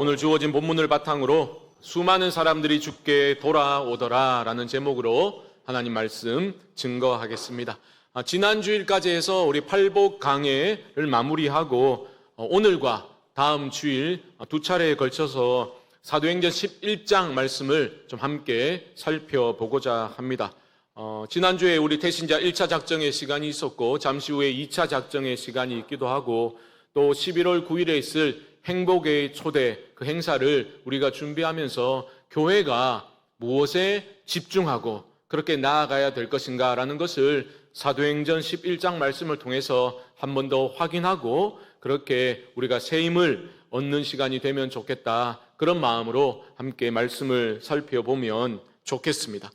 오늘 주어진 본문을 바탕으로 수많은 사람들이 주께 돌아오더라 라는 제목으로 하나님 말씀 증거하겠습니다. 지난 주일까지 해서 우리 팔복 강해를 마무리하고 오늘과 다음 주일 두 차례에 걸쳐서 사도행전 11장 말씀을 좀 함께 살펴보고자 합니다. 지난주에 우리 태신자 1차 작정의 시간이 있었고 잠시 후에 2차 작정의 시간이 있기도 하고 또 11월 9일에 있을 행복의 초대 그 행사를 우리가 준비하면서 교회가 무엇에 집중하고 그렇게 나아가야 될 것인가 라는 것을 사도행전 11장 말씀을 통해서 한 번 더 확인하고 그렇게 우리가 새 힘을 얻는 시간이 되면 좋겠다, 그런 마음으로 함께 말씀을 살펴보면 좋겠습니다.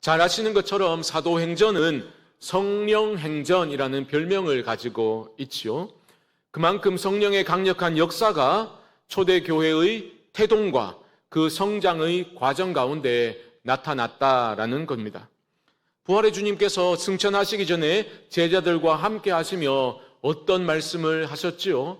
잘 아시는 것처럼 사도행전은 성령행전이라는 별명을 가지고 있지요. 그만큼 성령의 강력한 역사가 초대교회의 태동과 그 성장의 과정 가운데 나타났다라는 겁니다. 부활의 주님께서 승천하시기 전에 제자들과 함께 하시며 어떤 말씀을 하셨지요?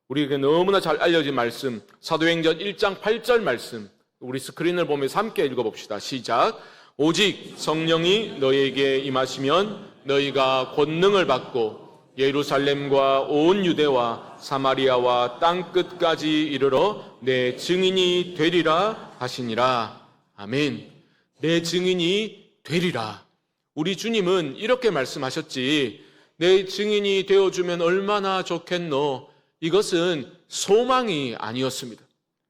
우리에게 너무나 잘 알려진 말씀, 사도행전 1장 8절 말씀, 우리 스크린을 보면서 함께 읽어봅시다. 시작. 오직 성령이 너희에게 임하시면 너희가 권능을 받고 예루살렘과 온 유대와 사마리아와 땅끝까지 이르러 내 증인이 되리라 하시니라. 아멘. 내 증인이 되리라. 우리 주님은 이렇게 말씀하셨지, 내 증인이 되어주면 얼마나 좋겠노. 이것은 소망이 아니었습니다.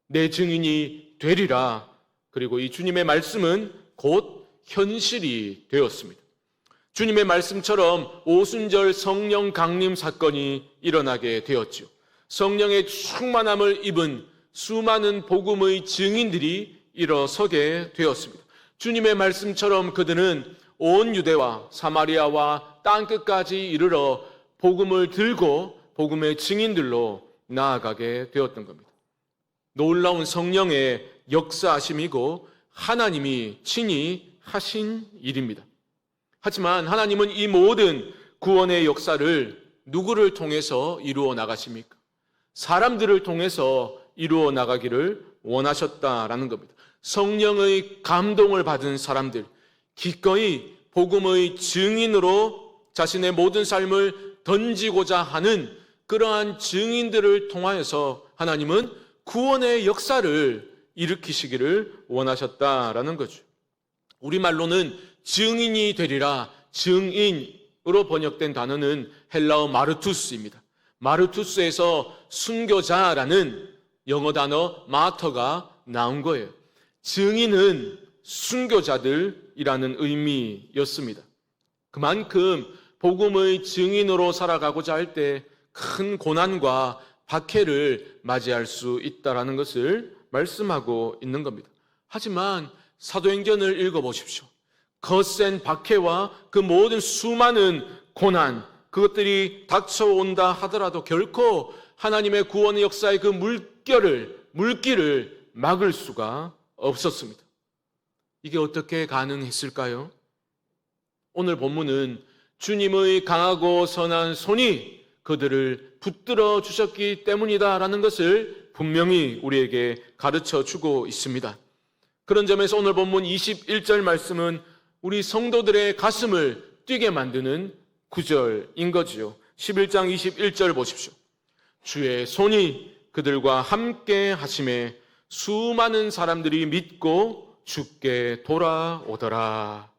내 증인이 되리라. 그리고 이 주님의 말씀은 곧 현실이 되었습니다. 주님의 말씀처럼 오순절 성령 강림 사건이 일어나게 되었죠. 성령의 충만함을 입은 수많은 복음의 증인들이 일어서게 되었습니다. 주님의 말씀처럼 그들은 온 유대와 사마리아와 땅끝까지 이르러 복음을 들고 복음의 증인들로 나아가게 되었던 겁니다. 놀라운 성령의 역사하심이고 하나님이 친히 하신 일입니다. 하지만 하나님은 이 모든 구원의 역사를 누구를 통해서 이루어 나가십니까? 사람들을 통해서 이루어 나가기를 원하셨다라는 겁니다. 성령의 감동을 받은 사람들, 기꺼이 복음의 증인으로 자신의 모든 삶을 던지고자 하는 그러한 증인들을 통하여서 하나님은 구원의 역사를 일으키시기를 원하셨다라는 거죠. 우리말로는 증인이 되리라, 증인으로 번역된 단어는 헬라어 마르투스입니다. 마르투스에서 순교자라는 영어 단어 마터가 나온 거예요. 증인은 순교자들이라는 의미였습니다. 그만큼 복음의 증인으로 살아가고자 할 때 큰 고난과 박해를 맞이할 수 있다는 것을 말씀하고 있는 겁니다. 하지만 사도행전을 읽어보십시오. 거센 박해와 그 모든 수많은 고난, 그것들이 닥쳐온다 하더라도 결코 하나님의 구원의 역사의 그 물길을 막을 수가 없었습니다. 이게 어떻게 가능했을까요? 오늘 본문은 주님의 강하고 선한 손이 그들을 붙들어 주셨기 때문이다라는 것을 분명히 우리에게 가르쳐 주고 있습니다. 그런 점에서 오늘 본문 21절 말씀은 우리 성도들의 가슴을 뛰게 만드는 구절인 거지요. 11장 21절 보십시오. 주의 손이 그들과 함께 하심에 수많은 사람들이 믿고 주께 돌아오더라.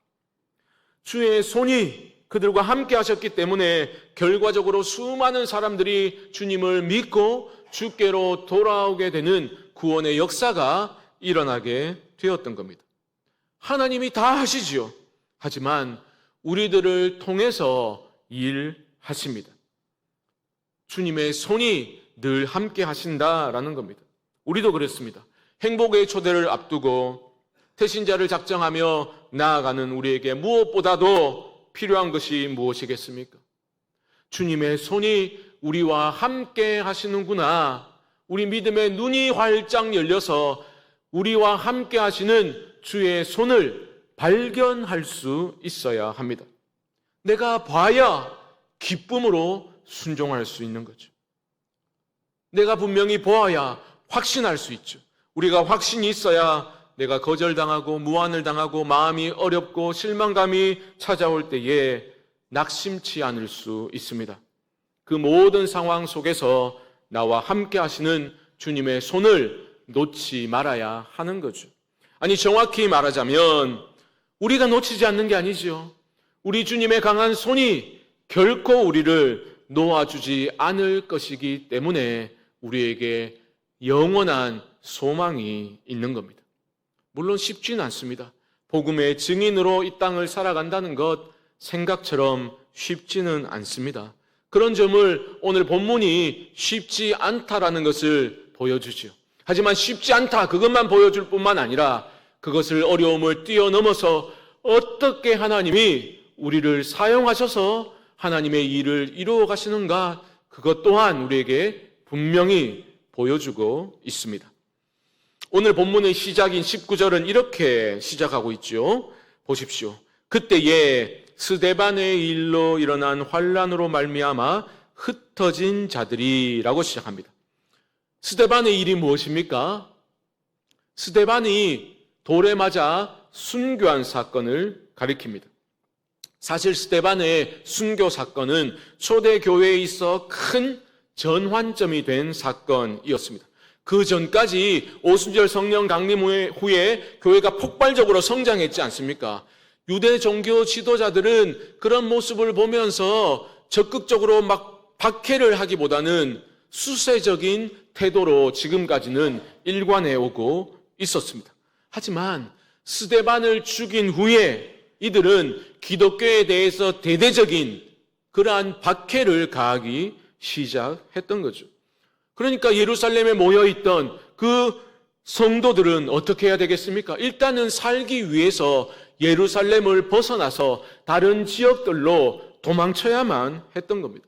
주의 손이 그들과 함께 하셨기 때문에 결과적으로 수많은 사람들이 주님을 믿고 주께로 돌아오게 되는 구원의 역사가 일어나게 되었던 겁니다. 하나님이 다 하시지요. 하지만 우리들을 통해서 일하십니다. 주님의 손이 늘 함께 하신다라는 겁니다. 우리도 그렇습니다. 행복의 초대를 앞두고 태신자를 작정하며 나아가는 우리에게 무엇보다도 필요한 것이 무엇이겠습니까? 주님의 손이 우리와 함께 하시는구나. 우리 믿음의 눈이 활짝 열려서 우리와 함께 하시는 주의 손을 발견할 수 있어야 합니다. 내가 봐야 기쁨으로 순종할 수 있는 거죠. 내가 분명히 보아야 확신할 수 있죠. 우리가 확신이 있어야 내가 거절당하고 무안을 당하고 마음이 어렵고 실망감이 찾아올 때에 낙심치 않을 수 있습니다. 그 모든 상황 속에서 나와 함께 하시는 주님의 손을 놓지 말아야 하는 거죠. 아니, 정확히 말하자면 우리가 놓치지 않는 게 아니죠. 우리 주님의 강한 손이 결코 우리를 놓아주지 않을 것이기 때문에 우리에게 영원한 소망이 있는 겁니다. 물론 쉽지는 않습니다. 복음의 증인으로 이 땅을 살아간다는 것 생각처럼 쉽지는 않습니다. 그런 점을 오늘 본문이 쉽지 않다라는 것을 보여주죠. 하지만 쉽지 않다 그것만 보여줄 뿐만 아니라 그것을 어려움을 뛰어넘어서 어떻게 하나님이 우리를 사용하셔서 하나님의 일을 이루어 가시는가, 그것 또한 우리에게 분명히 보여주고 있습니다. 오늘 본문의 시작인 19절은 이렇게 시작하고 있죠. 보십시오. 그때에 스데반의 일로 일어난 환란으로 말미암아 흩어진 자들이라고 시작합니다. 스데반의 일이 무엇입니까? 스데반이 돌에 맞아 순교한 사건을 가리킵니다. 사실 스데반의 순교 사건은 초대교회에 있어 큰 전환점이 된 사건이었습니다. 그 전까지 오순절 성령 강림 후에 교회가 폭발적으로 성장했지 않습니까? 유대 종교 지도자들은 그런 모습을 보면서 적극적으로 막 박해를 하기보다는 수세적인 태도로 지금까지는 일관해 오고 있었습니다. 하지만 스데반을 죽인 후에 이들은 기독교에 대해서 대대적인 그러한 박해를 가하기 시작했던 거죠. 그러니까 예루살렘에 모여있던 그 성도들은 어떻게 해야 되겠습니까? 일단은 살기 위해서 예루살렘을 벗어나서 다른 지역들로 도망쳐야만 했던 겁니다.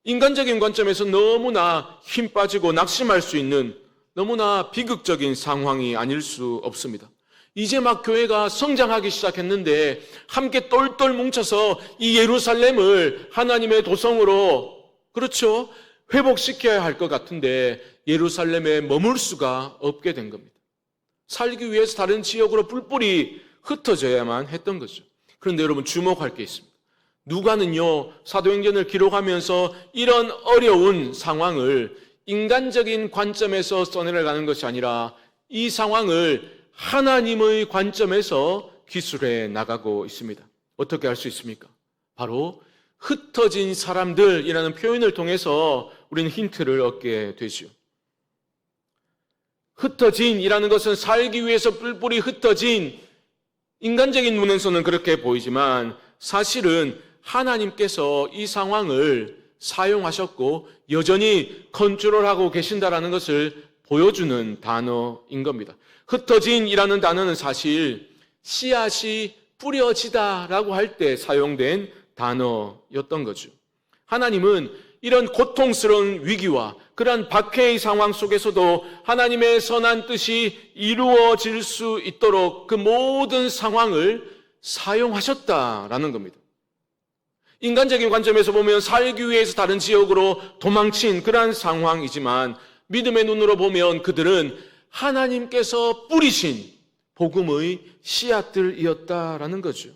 인간적인 관점에서 너무나 힘 빠지고 낙심할 수 있는 너무나 비극적인 상황이 아닐 수 없습니다. 이제 막 교회가 성장하기 시작했는데 함께 똘똘 뭉쳐서 이 예루살렘을 하나님의 도성으로, 그렇죠, 회복시켜야 할 것 같은데 예루살렘에 머물 수가 없게 된 겁니다. 살기 위해서 다른 지역으로 뿔뿔이 흩어져야만 했던 거죠. 그런데 여러분, 주목할 게 있습니다. 누가는요, 사도행전을 기록하면서 이런 어려운 상황을 인간적인 관점에서 써내려가는 것이 아니라 이 상황을 하나님의 관점에서 기술해 나가고 있습니다. 어떻게 할 수 있습니까? 바로 흩어진 사람들이라는 표현을 통해서 우리는 힌트를 얻게 되죠. 흩어진이라는 것은 살기 위해서 뿔뿔이 흩어진, 인간적인 눈에서는 그렇게 보이지만 사실은 하나님께서 이 상황을 사용하셨고 여전히 컨트롤하고 계신다라는 것을 보여주는 단어인 겁니다. 흩어진이라는 단어는 사실 씨앗이 뿌려지다라고 할 때 사용된 단어였던 거죠. 하나님은 이런 고통스러운 위기와 그러한 박해의 상황 속에서도 하나님의 선한 뜻이 이루어질 수 있도록 그 모든 상황을 사용하셨다라는 겁니다. 인간적인 관점에서 보면 살기 위해서 다른 지역으로 도망친 그러한 상황이지만 믿음의 눈으로 보면 그들은 하나님께서 뿌리신 복음의 씨앗들이었다라는 거죠.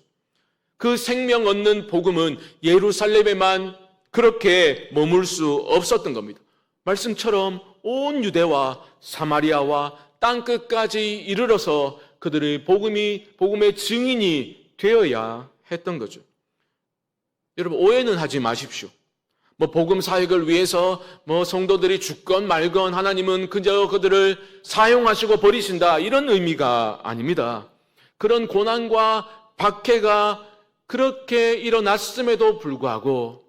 그 생명 얻는 복음은 예루살렘에만 그렇게 머물 수 없었던 겁니다. 말씀처럼 온 유대와 사마리아와 땅끝까지 이르러서 그들의 복음의 증인이 되어야 했던 거죠. 여러분, 오해는 하지 마십시오. 복음 사역을 위해서 성도들이 죽건 말건 하나님은 그저 그들을 사용하시고 버리신다, 이런 의미가 아닙니다. 그런 고난과 박해가 그렇게 일어났음에도 불구하고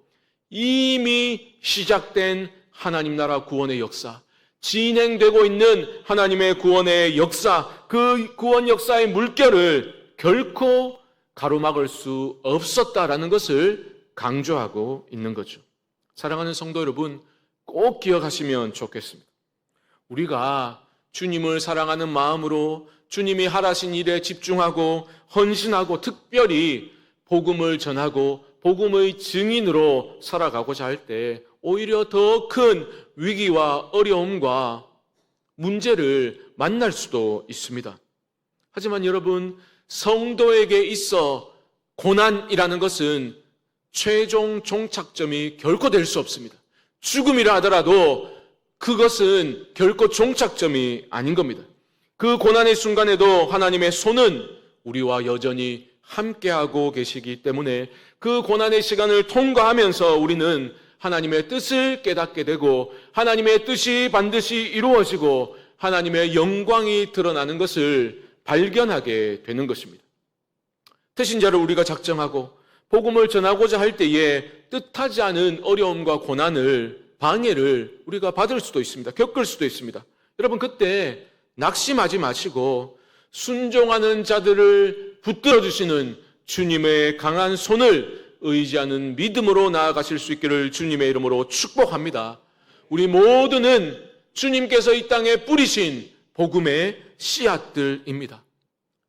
이미 시작된 하나님 나라 구원의 역사, 진행되고 있는 하나님의 구원의 역사, 그 구원 역사의 물결을 결코 가로막을 수 없었다라는 것을 강조하고 있는 거죠. 사랑하는 성도 여러분, 꼭 기억하시면 좋겠습니다. 우리가 주님을 사랑하는 마음으로 주님이 하라신 일에 집중하고 헌신하고 특별히 복음을 전하고 복음의 증인으로 살아가고자 할 때 오히려 더 큰 위기와 어려움과 문제를 만날 수도 있습니다. 하지만 여러분, 성도에게 있어 고난이라는 것은 최종 종착점이 결코 될 수 없습니다. 죽음이라 하더라도 그것은 결코 종착점이 아닌 겁니다. 그 고난의 순간에도 하나님의 손은 우리와 여전히 함께하고 계시기 때문에 그 고난의 시간을 통과하면서 우리는 하나님의 뜻을 깨닫게 되고 하나님의 뜻이 반드시 이루어지고 하나님의 영광이 드러나는 것을 발견하게 되는 것입니다. 태신자를 우리가 작정하고 복음을 전하고자 할 때에 뜻하지 않은 어려움과 고난을, 방해를 우리가 받을 수도 있습니다. 겪을 수도 있습니다. 여러분, 그때 낙심하지 마시고 순종하는 자들을 붙들어 주시는 주님의 강한 손을 의지하는 믿음으로 나아가실 수 있기를 주님의 이름으로 축복합니다. 우리 모두는 주님께서 이 땅에 뿌리신 복음의 씨앗들입니다.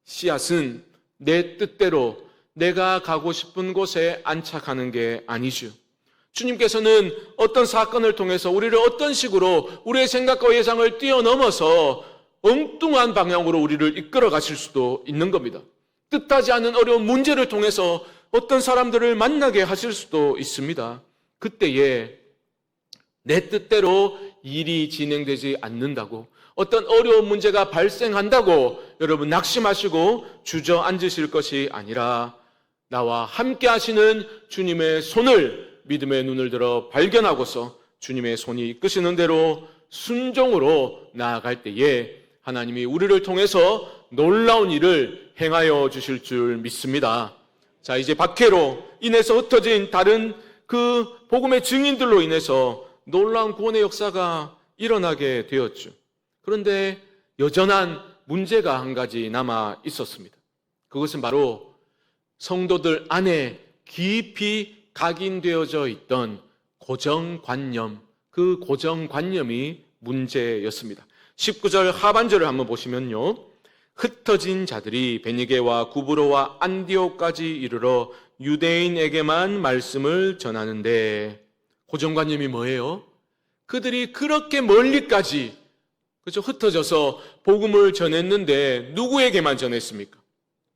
씨앗은 내 뜻대로 내가 가고 싶은 곳에 안착하는 게 아니죠. 주님께서는 어떤 사건을 통해서 우리를 어떤 식으로 우리의 생각과 예상을 뛰어넘어서 엉뚱한 방향으로 우리를 이끌어 가실 수도 있는 겁니다. 뜻하지 않은 어려운 문제를 통해서 어떤 사람들을 만나게 하실 수도 있습니다. 그때에 내 뜻대로 일이 진행되지 않는다고, 어떤 어려운 문제가 발생한다고 여러분 낙심하시고 주저앉으실 것이 아니라 나와 함께 하시는 주님의 손을 믿음의 눈을 들어 발견하고서 주님의 손이 이끄시는 대로 순종으로 나아갈 때에 하나님이 우리를 통해서 놀라운 일을 행하여 주실 줄 믿습니다. 자, 이제 박해로 인해서 흩어진 다른 그 복음의 증인들로 인해서 놀라운 구원의 역사가 일어나게 되었죠. 그런데 여전한 문제가 한 가지 남아 있었습니다. 그것은 바로 성도들 안에 깊이 각인되어져 있던 고정관념, 그 고정관념이 문제였습니다. 19절 하반절을 한번 보시면요, 흩어진 자들이 베니게와 구브로와 안디옥까지 이르러 유대인에게만 말씀을 전하는데, 고정관념이 뭐예요? 그들이 그렇게 멀리까지 그렇죠? 흩어져서 복음을 전했는데 누구에게만 전했습니까?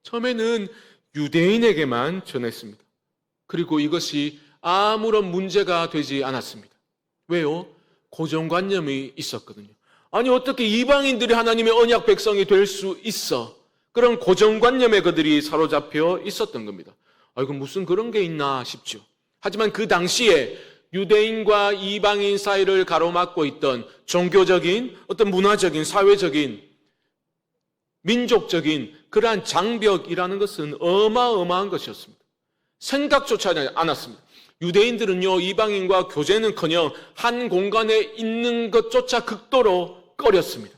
처음에는 유대인에게만 전했습니다. 그리고 이것이 아무런 문제가 되지 않았습니다. 왜요? 고정관념이 있었거든요. 아니, 어떻게 이방인들이 하나님의 언약 백성이 될 수 있어? 그런 고정관념에 그들이 사로잡혀 있었던 겁니다. 아이고, 무슨 그런 게 있나 싶죠. 하지만 그 당시에 유대인과 이방인 사이를 가로막고 있던 종교적인, 어떤 문화적인, 사회적인, 민족적인 그러한 장벽이라는 것은 어마어마한 것이었습니다. 생각조차 하지 않았습니다. 유대인들은요, 이방인과 교제는커녕 한 공간에 있는 것조차 극도로 꺼렸습니다.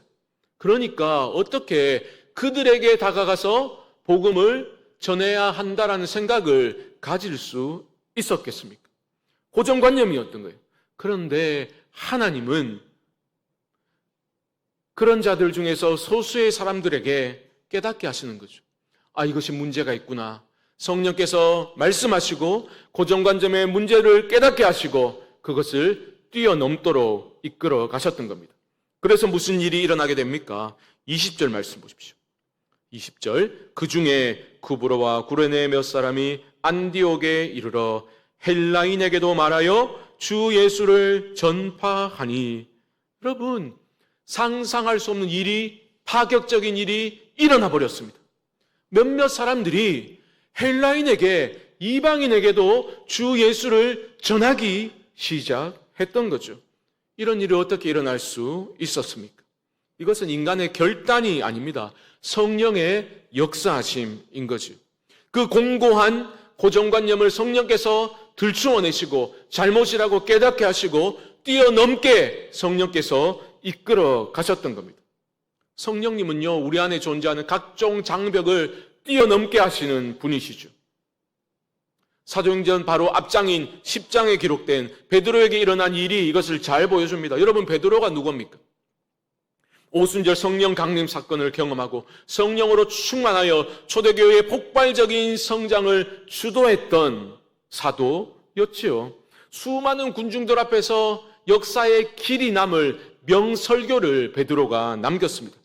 그러니까 어떻게 그들에게 다가가서 복음을 전해야 한다라는 생각을 가질 수 있었겠습니까? 고정관념이었던 거예요. 그런데 하나님은 그런 자들 중에서 소수의 사람들에게 깨닫게 하시는 거죠. 아, 이것이 문제가 있구나. 성령께서 말씀하시고 고정관념의 문제를 깨닫게 하시고 그것을 뛰어넘도록 이끌어 가셨던 겁니다. 그래서 무슨 일이 일어나게 됩니까? 20절 말씀 보십시오. 20절, 그 중에 구브로와 구레네 몇 사람이 안디옥에 이르러 헬라인에게도 말하여 주 예수를 전파하니. 여러분, 상상할 수 없는 일이, 파격적인 일이 일어나 버렸습니다. 몇몇 사람들이 헬라인에게, 이방인에게도 주 예수를 전하기 시작했던 거죠. 이런 일이 어떻게 일어날 수 있었습니까? 이것은 인간의 결단이 아닙니다. 성령의 역사하심인 거죠. 그 공고한 고정관념을 성령께서 들추어내시고 잘못이라고 깨닫게 하시고 뛰어넘게 성령께서 이끌어 가셨던 겁니다. 성령님은요, 우리 안에 존재하는 각종 장벽을 뛰어넘게 하시는 분이시죠. 사도행전 바로 앞장인 10장에 기록된 베드로에게 일어난 일이 이것을 잘 보여줍니다. 여러분, 베드로가 누굽니까? 오순절 성령 강림 사건을 경험하고 성령으로 충만하여 초대교회의 폭발적인 성장을 주도했던 사도였지요. 수많은 군중들 앞에서 역사의 길이 남을 명설교를 베드로가 남겼습니다.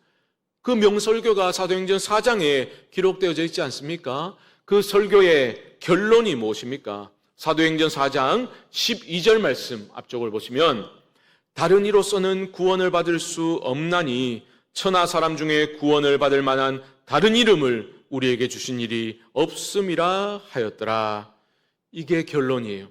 그 명설교가 사도행전 4장에 기록되어져 있지 않습니까? 그 설교의 결론이 무엇입니까? 사도행전 4장 12절 말씀 앞쪽을 보시면 다른 이로서는 구원을 받을 수 없나니 천하 사람 중에 구원을 받을 만한 다른 이름을 우리에게 주신 일이 없음이라 하였더라. 이게 결론이에요.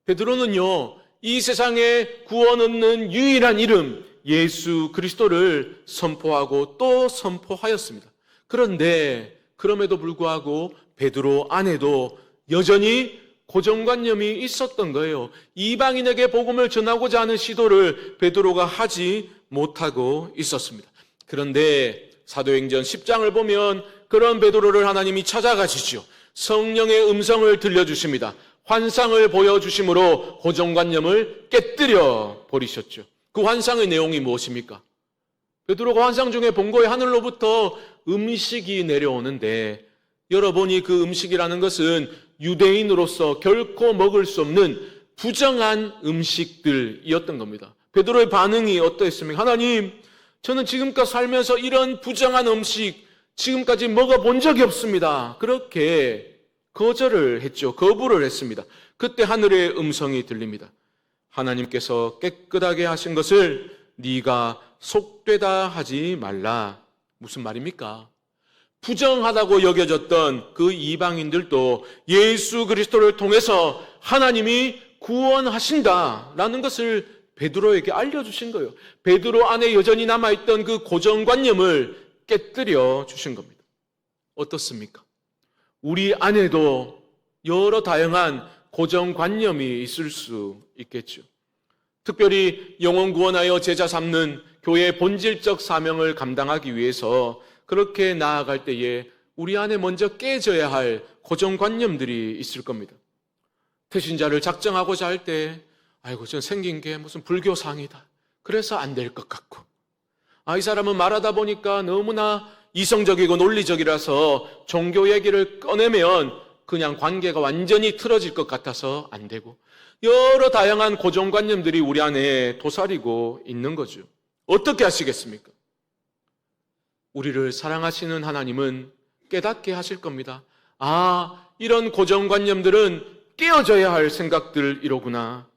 베드로는요, 이 세상에 구원 없는 유일한 이름 예수 그리스도를 선포하고 또 선포하였습니다. 그런데 그럼에도 불구하고 베드로 안에도 여전히 고정관념이 있었던 거예요. 이방인에게 복음을 전하고자 하는 시도를 베드로가 하지 못하고 있었습니다. 그런데 사도행전 10장을 보면 그런 베드로를 하나님이 찾아가시죠. 성령의 음성을 들려주십니다. 환상을 보여주심으로 고정관념을 깨뜨려 버리셨죠. 그 환상의 내용이 무엇입니까? 베드로가 환상 중에 본 거에 하늘로부터 음식이 내려오는데 열어보니 그 음식이라는 것은 유대인으로서 결코 먹을 수 없는 부정한 음식들이었던 겁니다. 베드로의 반응이 어떠했습니까? 하나님, 저는 지금껏 살면서 이런 부정한 음식 지금까지 먹어본 적이 없습니다. 그렇게 거절을 했죠. 거부를 했습니다. 그때 하늘의 음성이 들립니다. 하나님께서 깨끗하게 하신 것을 네가 속되다 하지 말라. 무슨 말입니까? 부정하다고 여겨졌던 그 이방인들도 예수 그리스도를 통해서 하나님이 구원하신다라는 것을 베드로에게 알려주신 거예요. 베드로 안에 여전히 남아있던 그 고정관념을 깨뜨려 주신 겁니다. 어떻습니까? 우리 안에도 여러 다양한 고정관념이 있을 수 있겠죠. 특별히 영혼 구원하여 제자 삼는 교회의 본질적 사명을 감당하기 위해서 그렇게 나아갈 때에 우리 안에 먼저 깨져야 할 고정관념들이 있을 겁니다. 태신자를 작정하고자 할 때 아이고 전 생긴 게 무슨 불교상이다. 그래서 안 될 것 같고 이 사람은 말하다 보니까 너무나 이성적이고 논리적이라서 종교 얘기를 꺼내면 그냥 관계가 완전히 틀어질 것 같아서 안 되고 여러 다양한 고정관념들이 우리 안에 도사리고 있는 거죠. 어떻게 하시겠습니까? 우리를 사랑하시는 하나님은 깨닫게 하실 겁니다. 이런 고정관념들은 깨어져야 할 생각들이로구나.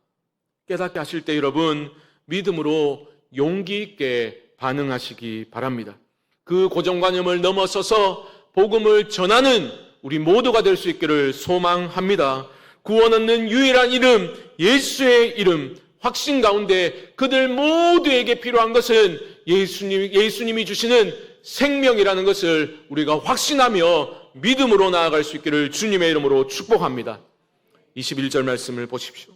깨닫게 하실 때 여러분 믿음으로 용기 있게 반응하시기 바랍니다. 그 고정관념을 넘어서서 복음을 전하는 우리 모두가 될 수 있기를 소망합니다. 구원 얻는 유일한 이름, 예수의 이름, 확신 가운데 그들 모두에게 필요한 것은 예수님이 주시는 생명이라는 것을 우리가 확신하며 믿음으로 나아갈 수 있기를 주님의 이름으로 축복합니다. 21절 말씀을 보십시오.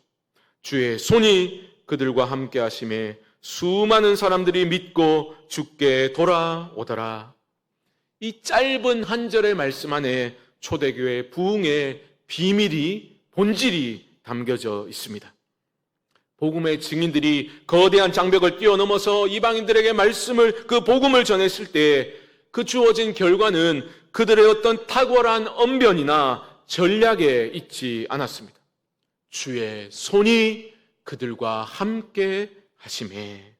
주의 손이 그들과 함께 하심에 수많은 사람들이 믿고 주께 돌아오더라. 이 짧은 한 절의 말씀 안에 초대교회 부흥의 비밀이, 본질이 담겨져 있습니다. 복음의 증인들이 거대한 장벽을 뛰어넘어서 이방인들에게 그 복음을 전했을 때 그 주어진 결과는 그들의 어떤 탁월한 언변이나 전략에 있지 않았습니다. 주의 손이 그들과 함께 하심에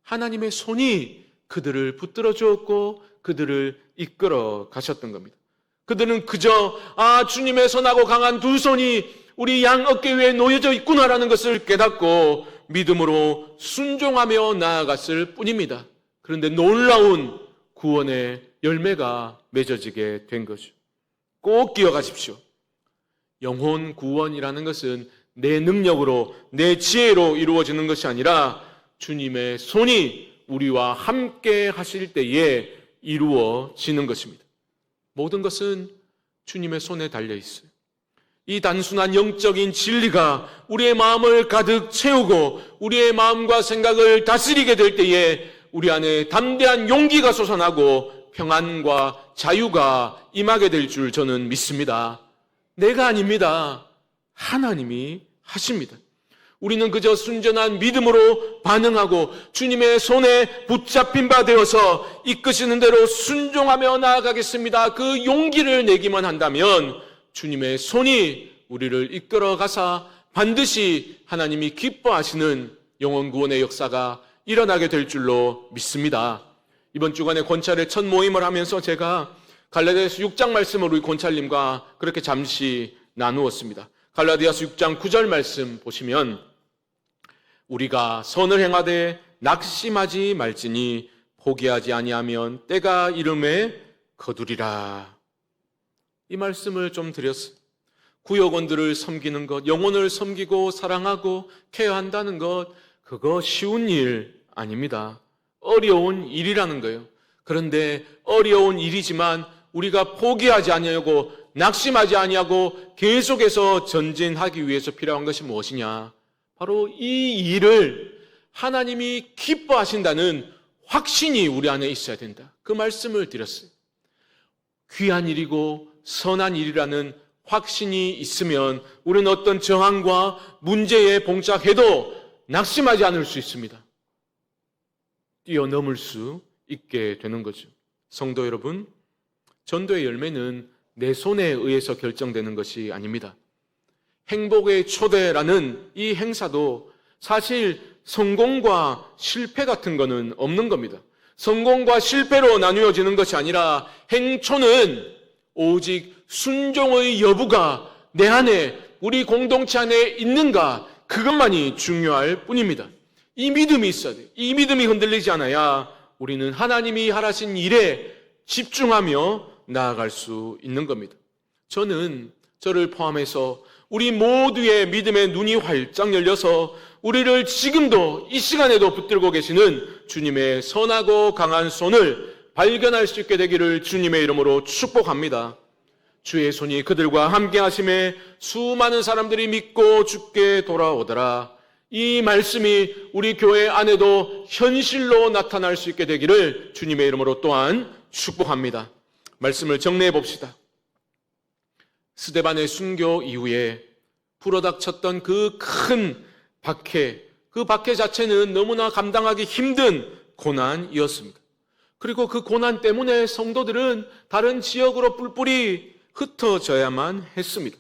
하나님의 손이 그들을 붙들어 주었고 그들을 이끌어 가셨던 겁니다. 그들은 그저 주님의 선하고 강한 두 손이 우리 양 어깨 위에 놓여져 있구나라는 것을 깨닫고 믿음으로 순종하며 나아갔을 뿐입니다. 그런데 놀라운 구원의 열매가 맺어지게 된 거죠. 꼭 기억하십시오. 영혼 구원이라는 것은 내 능력으로, 내 지혜로 이루어지는 것이 아니라 주님의 손이 우리와 함께 하실 때에 이루어지는 것입니다. 모든 것은 주님의 손에 달려 있어요. 이 단순한 영적인 진리가 우리의 마음을 가득 채우고 우리의 마음과 생각을 다스리게 될 때에 우리 안에 담대한 용기가 솟아나고 평안과 자유가 임하게 될 줄 저는 믿습니다. 내가 아닙니다. 하나님이 하십니다. 우리는 그저 순전한 믿음으로 반응하고 주님의 손에 붙잡힌 바 되어서 이끄시는 대로 순종하며 나아가겠습니다. 그 용기를 내기만 한다면 주님의 손이 우리를 이끌어 가사 반드시 하나님이 기뻐하시는 영혼 구원의 역사가 일어나게 될 줄로 믿습니다. 이번 주간에 권찰의 첫 모임을 하면서 제가 갈라디아서 6장 말씀을 우리 권찰님과 그렇게 잠시 나누었습니다. 갈라디아서 6장 9절 말씀 보시면 우리가 선을 행하되 낙심하지 말지니 포기하지 아니하면 때가 이름에 거두리라. 이 말씀을 좀 드렸어요. 구역원들을 섬기는 것, 영혼을 섬기고 사랑하고 케어한다는 것, 그거 쉬운 일 아닙니다. 어려운 일이라는 거예요. 그런데 어려운 일이지만 우리가 포기하지 아니하고 낙심하지 아니하고 계속해서 전진하기 위해서 필요한 것이 무엇이냐? 바로 이 일을 하나님이 기뻐하신다는 확신이 우리 안에 있어야 된다. 그 말씀을 드렸어요. 귀한 일이고 선한 일이라는 확신이 있으면 우리는 어떤 저항과 문제에 봉착해도 낙심하지 않을 수 있습니다. 뛰어넘을 수 있게 되는 거죠. 성도 여러분, 전도의 열매는 내 손에 의해서 결정되는 것이 아닙니다. 행복의 초대라는 이 행사도 사실 성공과 실패 같은 거는 없는 겁니다. 성공과 실패로 나누어지는 것이 아니라 행초는 오직 순종의 여부가 내 안에, 우리 공동체 안에 있는가, 그것만이 중요할 뿐입니다. 이 믿음이 있어야 돼요. 이 믿음이 흔들리지 않아야 우리는 하나님이 하라신 일에 집중하며 나아갈 수 있는 겁니다. 저를 포함해서 우리 모두의 믿음의 눈이 활짝 열려서 우리를 지금도 이 시간에도 붙들고 계시는 주님의 선하고 강한 손을 발견할 수 있게 되기를 주님의 이름으로 축복합니다. 주의 손이 그들과 함께 하심에 수많은 사람들이 믿고 주께 돌아오더라. 이 말씀이 우리 교회 안에도 현실로 나타날 수 있게 되기를 주님의 이름으로 또한 축복합니다. 말씀을 정리해 봅시다. 스데반의 순교 이후에 불어닥쳤던 그 큰 박해, 그 박해 자체는 너무나 감당하기 힘든 고난이었습니다. 그리고 그 고난 때문에 성도들은 다른 지역으로 뿔뿔이 흩어져야만 했습니다.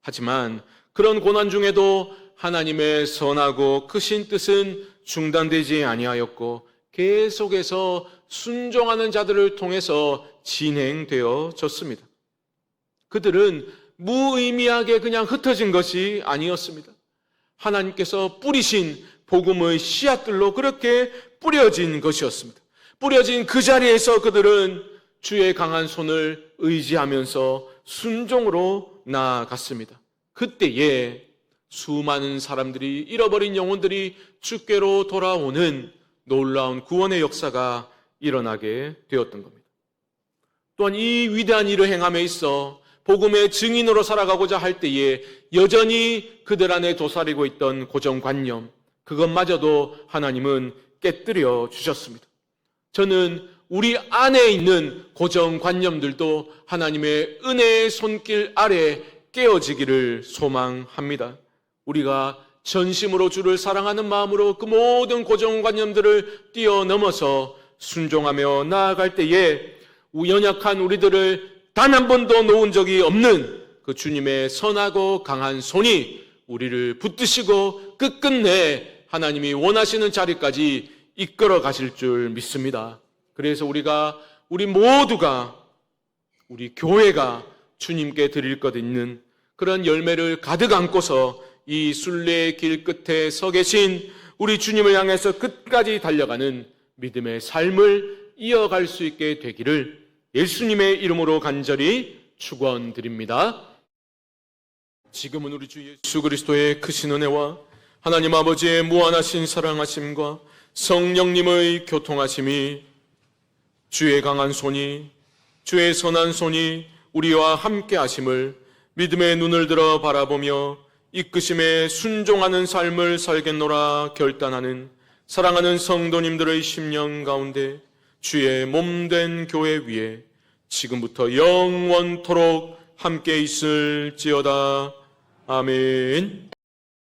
하지만 그런 고난 중에도 하나님의 선하고 크신 뜻은 중단되지 아니하였고 계속해서 순종하는 자들을 통해서 진행되어졌습니다. 그들은 무의미하게 그냥 흩어진 것이 아니었습니다. 하나님께서 뿌리신 복음의 씨앗들로 그렇게 뿌려진 것이었습니다. 뿌려진 그 자리에서 그들은 주의 강한 손을 의지하면서 순종으로 나아갔습니다. 그때에 수많은 사람들이, 잃어버린 영혼들이 주께로 돌아오는 놀라운 구원의 역사가 일어나게 되었던 겁니다. 또한 이 위대한 일을 행함에 있어 복음의 증인으로 살아가고자 할 때에 여전히 그들 안에 도사리고 있던 고정관념, 그것마저도 하나님은 깨뜨려 주셨습니다. 저는 우리 안에 있는 고정관념들도 하나님의 은혜의 손길 아래 깨어지기를 소망합니다. 우리가 전심으로 주를 사랑하는 마음으로 그 모든 고정관념들을 뛰어넘어서 순종하며 나아갈 때에 연약한 우리들을 단 한 번도 놓은 적이 없는 그 주님의 선하고 강한 손이 우리를 붙드시고 끝끝내 하나님이 원하시는 자리까지 이끌어 가실 줄 믿습니다. 그래서 우리 모두가, 우리 교회가 주님께 드릴 것 있는 그런 열매를 가득 안고서 이 순례의 길 끝에 서 계신 우리 주님을 향해서 끝까지 달려가는 믿음의 삶을 이어갈 수 있게 되기를 예수님의 이름으로 간절히 축원드립니다. 지금은 우리 주 예수 그리스도의 크신 은혜와 하나님 아버지의 무한하신 사랑하심과 성령님의 교통하심이, 주의 강한 손이, 주의 선한 손이 우리와 함께 하심을 믿음의 눈을 들어 바라보며 이끄심에 순종하는 삶을 살겠노라 결단하는 사랑하는 성도님들의 심령 가운데 주의 몸된 교회 위에 지금부터 영원토록 함께 있을지어다. 아멘.